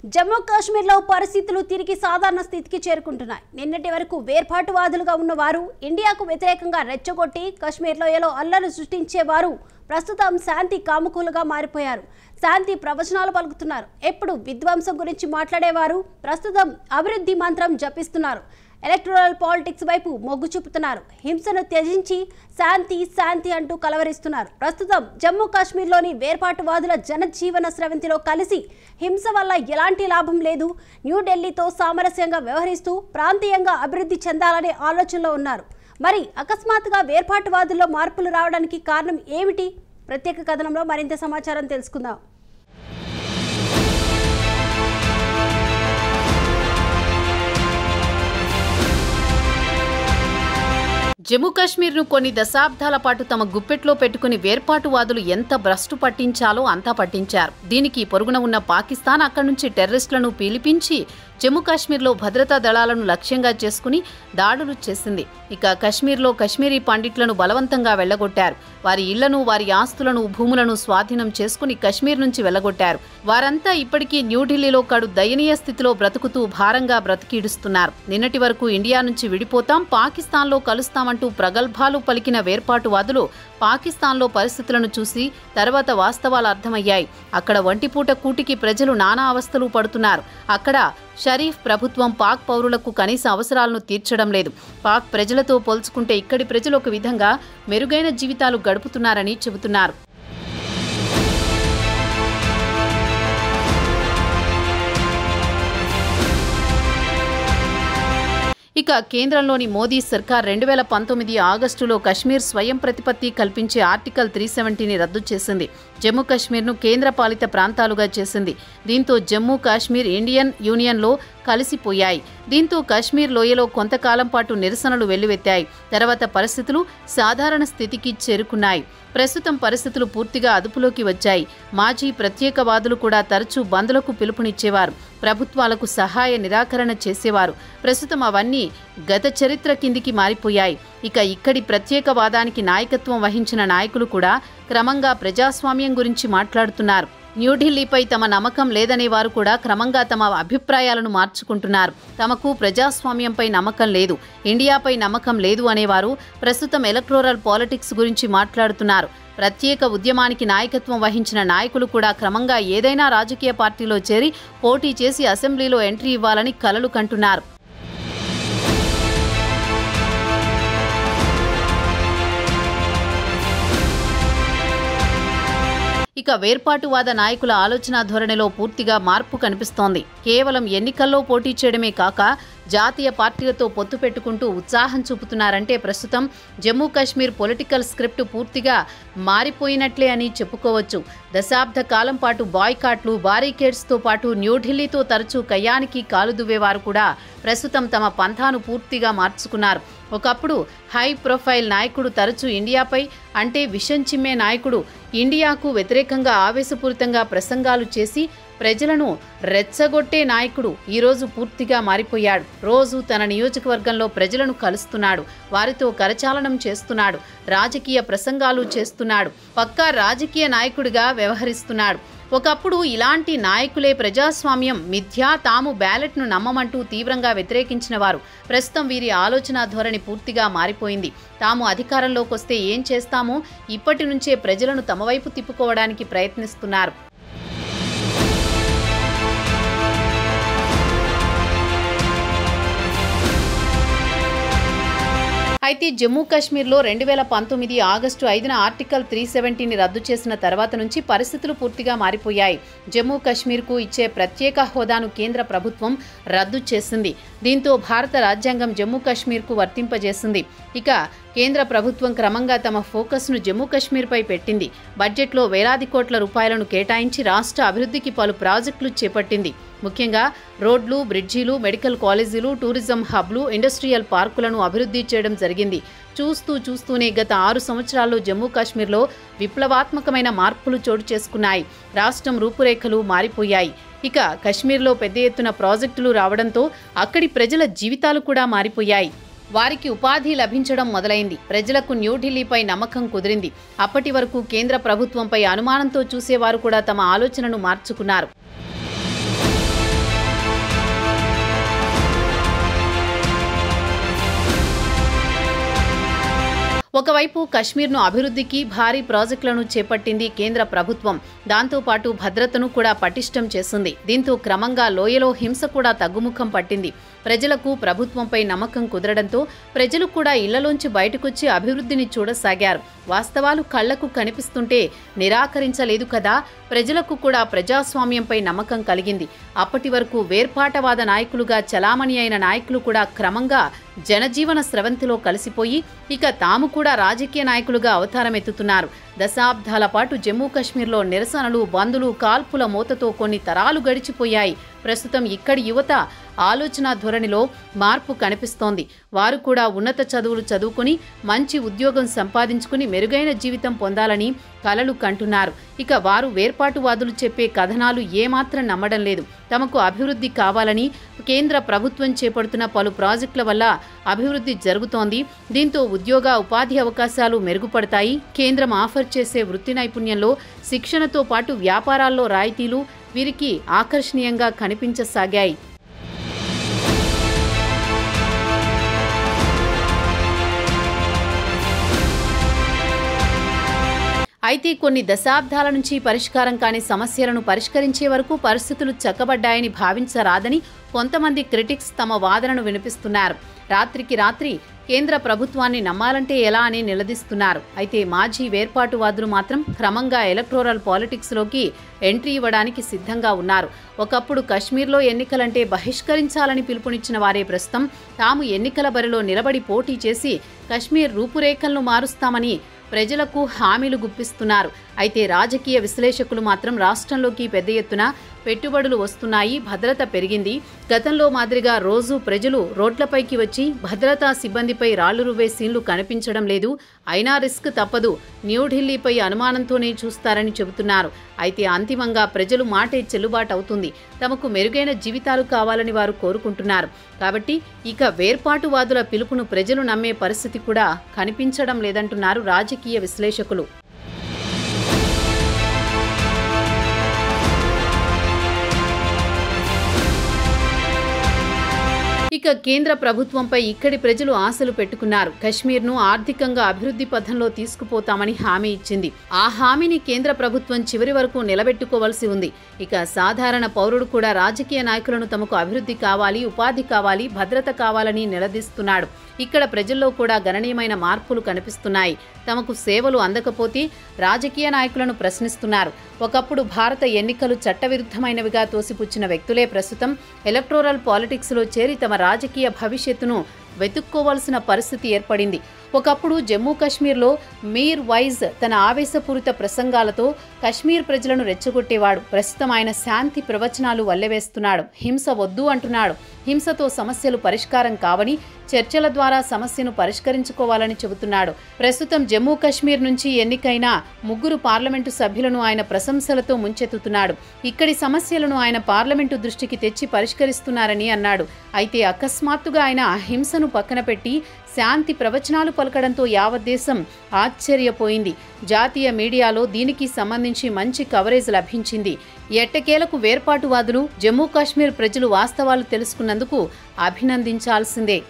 జమ్మూ కాశ్మీర్లో పరిస్థితులు తిరిగి సాధారణ స్థితికి చేరుకుంటున్నాయి. నిన్నటి వరకు వేర్పాటువాదులుగా ఉన్నవారు, ఇండియాకు వ్యతిరేకంగా రెచ్చగొట్టి కాశ్మీర్ లోయలో అల్లరి సృష్టించేవారు ప్రస్తుతం శాంతి కాముకులుగా మారిపోయారు. శాంతి ప్రవచనాలు పలుకుతున్నారు. ఎప్పుడు విధ్వంసం గురించి మాట్లాడేవారు ప్రస్తుతం అభివృద్ధి మంత్రం జపిస్తున్నారు. ఎలక్టోరల్ పాలిటిక్స్ వైపు మొగ్గు చూపుతున్నారు. హింసను త్యజించి శాంతి శాంతి అంటూ కలవరిస్తున్నారు. ప్రస్తుతం జమ్మూ కాశ్మీర్లోని వేర్పాటువాదుల జనజీవన స్రవంతిలో కలిసి హింస వల్ల ఎలాంటి లాభం లేదు, న్యూఢిల్లీతో సామరస్యంగా వ్యవహరిస్తూ ప్రాంతీయంగా అభివృద్ధి చెందాలనే ఆలోచనలో ఉన్నారు. మరి అకస్మాత్తుగా వేర్పాటువాదుల్లో మార్పులు రావడానికి కారణం ఏమిటి? ప్రత్యేక కథనంలో మరింత సమాచారం తెలుసుకుందాం. జమ్మూ కాశ్మీర్ను కొన్ని దశాబ్దాల పాటు తమ గుప్పెట్లో పెట్టుకుని వేర్పాటువాదులు ఎంత భ్రష్టు పట్టించాలో అంతా పట్టించారు. దీనికి పొరుగున ఉన్న పాకిస్తాన్ అక్కడి నుంచి టెర్రరిస్టులను పిలిపించి జమ్మూ కాశ్మీర్లో భద్రతా దళాలను లక్ష్యంగా చేసుకుని దాడులు చేసింది. ఇక కాశ్మీర్లో కశ్మీరీ పండిట్లను బలవంతంగా వెళ్లగొట్టారు. వారి ఇళ్లను, వారి ఆస్తులను, భూములను స్వాధీనం చేసుకుని కశ్మీర్ నుంచి వెళ్లగొట్టారు. వారంతా ఇప్పటికీ న్యూఢిల్లీలో కడు దయనీయ స్థితిలో బ్రతుకుతూ భారంగా బ్రతికిడుస్తున్నారు. నిన్నటి వరకు ఇండియా నుంచి విడిపోతాం, పాకిస్తాన్లో కలుస్తామంటూ ప్రగల్భాలు పలికిన వేర్పాటువాదులు పాకిస్తాన్లో పరిస్థితులను చూసి తర్వాత వాస్తవాలు అర్థమయ్యాయి. అక్కడ ఒంటిపూట కూటికి ప్రజలు నానా అవస్థలు పడుతున్నారు. అక్కడ షరీఫ్ ప్రభుత్వం పాక్ పౌరులకు కనీస అవసరాలను తీర్చడం లేదు. పాక్ ప్రజలతో పోల్చుకుంటే ఇక్కడి ప్రజలు ఒక విధంగా మెరుగైన జీవితాలు గడుపుతున్నారని చెబుతున్నారు. ఇక కేంద్రంలోని మోదీ సర్కార్ 2019 ఆగస్టులో కశ్మీర్ స్వయం ప్రతిపత్తి కల్పించే ఆర్టికల్ 370ని రద్దు చేసింది. జమ్మూ కాశ్మీర్ను కేంద్రపాలిత ప్రాంతాలుగా చేసింది. దీంతో జమ్మూ కాశ్మీర్ ఇండియన్ యూనియన్లో కలిసిపోయాయి. దీంతో కాశ్మీర్ లోయలో కొంతకాలం పాటు నిరసనలు వెల్లువెత్తాయి. తర్వాత పరిస్థితులు సాధారణ స్థితికి చేరుకున్నాయి. ప్రస్తుతం పరిస్థితులు పూర్తిగా అదుపులోకి వచ్చాయి. మాజీ ప్రత్యేకవాదులు కూడా తరచూ బంద్లకు పిలుపునిచ్చేవారు. ప్రభుత్వాలకు సహాయ నిరాకరణ చేసేవారు. ప్రస్తుతం అవన్నీ గత చరిత్ర కిందికి మారిపోయాయి. ఇక ఇక్కడి ప్రత్యేకవాదానికి నాయకత్వం వహించిన నాయకులు కూడా క్రమంగా ప్రజాస్వామ్యం గురించి మాట్లాడుతున్నారు. న్యూఢిల్లీపై తమ నమ్మకం లేదనే వారు కూడా క్రమంగా తమ అభిప్రాయాలను మార్చుకుంటున్నారు. తమకు ప్రజాస్వామ్యంపై నమ్మకం లేదు, ఇండియాపై నమ్మకం లేదు అనేవారు ప్రస్తుతం ఎలక్టోరల్ పాలిటిక్స్ గురించి మాట్లాడుతున్నారు. ప్రత్యేక ఉద్యమానికి నాయకత్వం వహించిన నాయకులు కూడా క్రమంగా ఏదైనా రాజకీయ పార్టీలో చేరి పోటీ చేసి అసెంబ్లీలో ఎంట్రీ ఇవ్వాలని కలలు కంటున్నారు. ఇక వేర్పాటువాద నాయకుల ఆలోచన ధోరణిలో పూర్తిగా మార్పు కనిపిస్తోంది. కేవలం ఎన్నికల్లో పోటీ చేయడమే కాక జాతీయ పార్టీలతో పొత్తు పెట్టుకుంటూ ఉత్సాహం చూపుతున్నారంటే ప్రస్తుతం జమ్మూ కాశ్మీర్ పొలిటికల్ స్క్రిప్ట్ పూర్తిగా మారిపోయినట్లే అని చెప్పుకోవచ్చు. దశాబ్ద కాలం పాటు బాయ్కాట్లు, బారికేడ్స్తో పాటు న్యూఢిల్లీతో తరచూ కయ్యానికి కాలు దువ్వేవారు కూడా ప్రస్తుతం తమ పంథాను పూర్తిగా మార్చుకున్నారు. ఒకప్పుడు హై ప్రొఫైల్ నాయకుడు తరచూ ఇండియాపై అంటే విషం చిమ్మే నాయకుడు ఇండియాకు వ్యతిరేకంగా ఆవేశపూరితంగా ప్రసంగాలు చేసి ప్రజలను రెచ్చగొట్టే నాయకుడు ఈరోజు పూర్తిగా మారిపోయాడు. రోజు తన నియోజకవర్గంలో ప్రజలను కలుస్తున్నాడు, వారితో కరచాలనం చేస్తున్నాడు, రాజకీయ ప్రసంగాలు చేస్తున్నాడు, పక్కా రాజకీయ నాయకుడిగా వ్యవహరిస్తున్నాడు. ఒకప్పుడు ఇలాంటి నాయకులే ప్రజాస్వామ్యం మిథ్యా, తాము బ్యాలెట్ను నమ్మమంటూ తీవ్రంగా వ్యతిరేకించిన వారు. ప్రస్తుతం వీరి ఆలోచన ధోరణి పూర్తిగా మారిపోయింది. తాము అధికారంలోకి వస్తే ఏం చేస్తామో ఇప్పటి నుంచే ప్రజలను తమ వైపు తిప్పుకోవడానికి ప్రయత్నిస్తున్నారు. అయితే జమ్మూ కాశ్మీర్లో 2019 ఆగస్టు 5న ఆర్టికల్ 370ని రద్దు చేసిన తర్వాత నుంచి పరిస్థితులు పూర్తిగా మారిపోయాయి. జమ్మూ కాశ్మీర్కు ఇచ్చే ప్రత్యేక హోదాను కేంద్ర ప్రభుత్వం రద్దు చేసింది. దీంతో భారత రాజ్యాంగం జమ్మూ కాశ్మీర్కు వర్తింపజేసింది. ఇక కేంద్ర ప్రభుత్వం క్రమంగా తమ ఫోకస్ను జమ్మూ కాశ్మీర్పై పెట్టింది. బడ్జెట్లో వేలాది కోట్ల రూపాయలను కేటాయించి రాష్ట్ర అభివృద్ధికి పలు ప్రాజెక్టులు చేపట్టింది. ముఖ్యంగా రోడ్లు, బ్రిడ్జీలు, మెడికల్ కాలేజీలు, టూరిజం హబ్లు, ఇండస్ట్రియల్ పార్కులను అభివృద్ధి చేయడం జరిగింది. చూస్తూనే గత 6 సంవత్సరాల్లో జమ్మూ కాశ్మీర్లో విప్లవాత్మకమైన మార్పులు చోటు చేసుకున్నాయి. రాష్ట్రం రూపురేఖలు మారిపోయాయి. ఇక కశ్మీర్లో పెద్ద ఎత్తున ప్రాజెక్టులు రావడంతో అక్కడి ప్రజల జీవితాలు కూడా మారిపోయాయి. వారికి ఉపాధి లభించడం మొదలైంది. ప్రజలకు న్యూఢిల్లీపై నమ్మకం కుదిరింది. అప్పటి వరకు కేంద్ర ప్రభుత్వంపై అనుమానంతో చూసేవారు కూడా తమ ఆలోచనను మార్చుకున్నారు. ఒకవైపు కశ్మీర్ను అభివృద్ధికి భారీ ప్రాజెక్టులను చేపట్టింది కేంద్ర ప్రభుత్వం. దాంతోపాటు భద్రతను కూడా పటిష్టం చేసింది. దీంతో క్రమంగా లోయలో హింస కూడా తగ్గుముఖం పట్టింది. ప్రజలకు ప్రభుత్వంపై నమ్మకం కుదరడంతో ప్రజలు కూడా ఇళ్లలోంచి బయటకొచ్చి అభివృద్ధిని చూడసాగారు. వాస్తవాలు కళ్లకు కనిపిస్తుంటే నిరాకరించలేదు కదా. ప్రజలకు కూడా ప్రజాస్వామ్యంపై నమ్మకం కలిగింది. అప్పటి వరకు వేర్పాటవాద నాయకులుగా చలామణి అయిన నాయకులు కూడా క్రమంగా జనజీవన స్రవంతిలో కలిసిపోయి ఇక తాము కూడా రాజకీయ నాయకులుగా అవతారమెత్తుతున్నారు. దశాబ్దాల పాటు జమ్మూ కశ్మీర్లో నిరసనలు, బందులు, కాల్పుల మోతతో కొన్ని తరాలు గడిచిపోయాయి. ప్రస్తుతం ఇక్కడి యువత ఆలోచన ధోరణిలో మార్పు కనిపిస్తోంది. వారు కూడా ఉన్నత చదువులు చదువుకుని మంచి ఉద్యోగం సంపాదించుకుని మెరుగైన జీవితం పొందాలని కలలు కంటున్నారు. ఇక వారు వేర్పాటువాదులు చెప్పే కథనాలు ఏమాత్రం నమ్మడం లేదు. తమకు అభివృద్ధి కావాలని కేంద్ర ప్రభుత్వం చేపడుతున్న పలు ప్రాజెక్టుల వల్ల అభివృద్ధి జరుగుతోంది. దీంతో ఉద్యోగ ఉపాధి అవకాశాలు మెరుగుపడతాయి. కేంద్రం ఆఫర్ చేసే వృత్తి నైపుణ్యంలో శిక్షణతో పాటు వ్యాపారాల్లో రాయితీలు వీరికి ఆకర్షణీయంగా కనిపించసాగాయి. అయితే కొన్ని దశాబ్దాల నుంచి పరిష్కారం కాని సమస్యలను పరిష్కరించే వరకు పరిస్థితులు చక్కబడ్డాయని భావించరాదని కొంతమంది క్రిటిక్స్ తమ వాదనను వినిపిస్తున్నారు. రాత్రికి రాత్రి కేంద్ర ప్రభుత్వాన్ని నమ్మాలంటే ఎలా అని నిలదీస్తున్నారు. అయితే మాజీ వేర్పాటువాదులు మాత్రం క్రమంగా ఎలక్టోరల్ పాలిటిక్స్లోకి ఎంట్రీ ఇవ్వడానికి సిద్ధంగా ఉన్నారు. ఒకప్పుడు కశ్మీర్లో ఎన్నికలంటే బహిష్కరించాలని పిలుపునిచ్చిన వారే ప్రస్తుతం తాము ఎన్నికల బరిలో నిలబడి పోటీ చేసి కశ్మీర్ రూపురేఖలను మారుస్తామని ప్రజలకు హామీలు గుప్పిస్తున్నారు. అయితే రాజకీయ విశ్లేషకులు మాత్రం రాష్ట్రంలోకి పెద్ద ఎత్తున పెట్టుబడులు వస్తున్నాయి, భద్రత పెరిగింది. గతంలో మాదిరిగా రోజు ప్రజలు రోడ్లపైకి వచ్చి భద్రతా సిబ్బందిపై రాళ్లు రువ్వే సీన్లు కనిపించడం లేదు. అయినా రిస్క్ తప్పదు. న్యూఢిల్లీపై అనుమానంతోనే చూస్తారని చెబుతున్నారు. అయితే అంతిమంగా ప్రజలు మాటే చెల్లుబాటు అవుతుంది. తమకు మెరుగైన జీవితాలు కావాలని వారు కోరుకుంటున్నారు. కాబట్టి ఇక వేర్పాటువాదుల పిలుపును ప్రజలు నమ్మే పరిస్థితి కూడా కనిపించడం లేదంటున్నారు రాజకీయ విశ్లేషకులు. ఇక కేంద్ర ప్రభుత్వంపై ఇక్కడి ప్రజలు ఆశలు పెట్టుకున్నారు. కశ్మీర్ను ఆర్థికంగా అభివృద్ధి పథంలో తీసుకుపోతామని హామీ ఇచ్చింది. ఆ హామీని కేంద్ర ప్రభుత్వం చివరి వరకు నిలబెట్టుకోవాల్సి ఉంది. ఇక సాధారణ పౌరుడు కూడా రాజకీయ నాయకులను తమకు అభివృద్ధి కావాలి, ఉపాధి కావాలి, భద్రత కావాలని నిలదీస్తున్నాడు. ఇక్కడ ప్రజల్లో కూడా గణనీయమైన మార్పులు కనిపిస్తున్నాయి. తమకు సేవలు అందకపోతే రాజకీయ నాయకులను ప్రశ్నిస్తున్నారు. ఒకప్పుడు భారత ఎన్నికలు చట్టవిరుద్ధమైనవిగా తోసిపుచ్చిన వ్యక్తులే ప్రస్తుతం ఎలక్టోరల్ పాలిటిక్స్లో చేరి తమ రాజకీయ భవిష్యత్తును వెతుక్కోవాల్సిన పరిస్థితి ఏర్పడింది. ఒకప్పుడు జమ్మూ కశ్మీర్లో మీర్ వైజ్ తన ఆవేశపూరిత ప్రసంగాలతో కశ్మీర్ ప్రజలను రెచ్చగొట్టేవాడు. ప్రస్తుతం ఆయన శాంతి ప్రవచనాలు వల్లెవేస్తున్నాడు. హింస వద్దు అంటున్నాడు. హింసతో సమస్యలు పరిష్కారం కావని, చర్చల ద్వారా సమస్యను పరిష్కరించుకోవాలని చెబుతున్నాడు. ప్రస్తుతం జమ్మూ కశ్మీర్ నుంచి ఎన్నికైన 3 పార్లమెంటు సభ్యులను ఆయన ప్రశంసలతో ముంచెత్తుతున్నాడు. ఇక్కడి సమస్యలను ఆయన పార్లమెంటు దృష్టికి తెచ్చి పరిష్కరిస్తున్నారని అన్నాడు. అయితే అకస్మాత్తుగా ఆయన హింసను పక్కన పెట్టి శాంతి ప్రవచనాలు పలకడంతో యావత్ దేశం ఆశ్చర్యపోయింది. జాతీయ మీడియాలో దీనికి సంబంధించి మంచి కవరేజ్ లభించింది. ఎట్టకేలకు వేర్పాటువాదులు, జమ్మూ కాశ్మీర్ ప్రజలు వాస్తవాలు తెలుసుకున్నందుకు అభినందించాల్సిందే.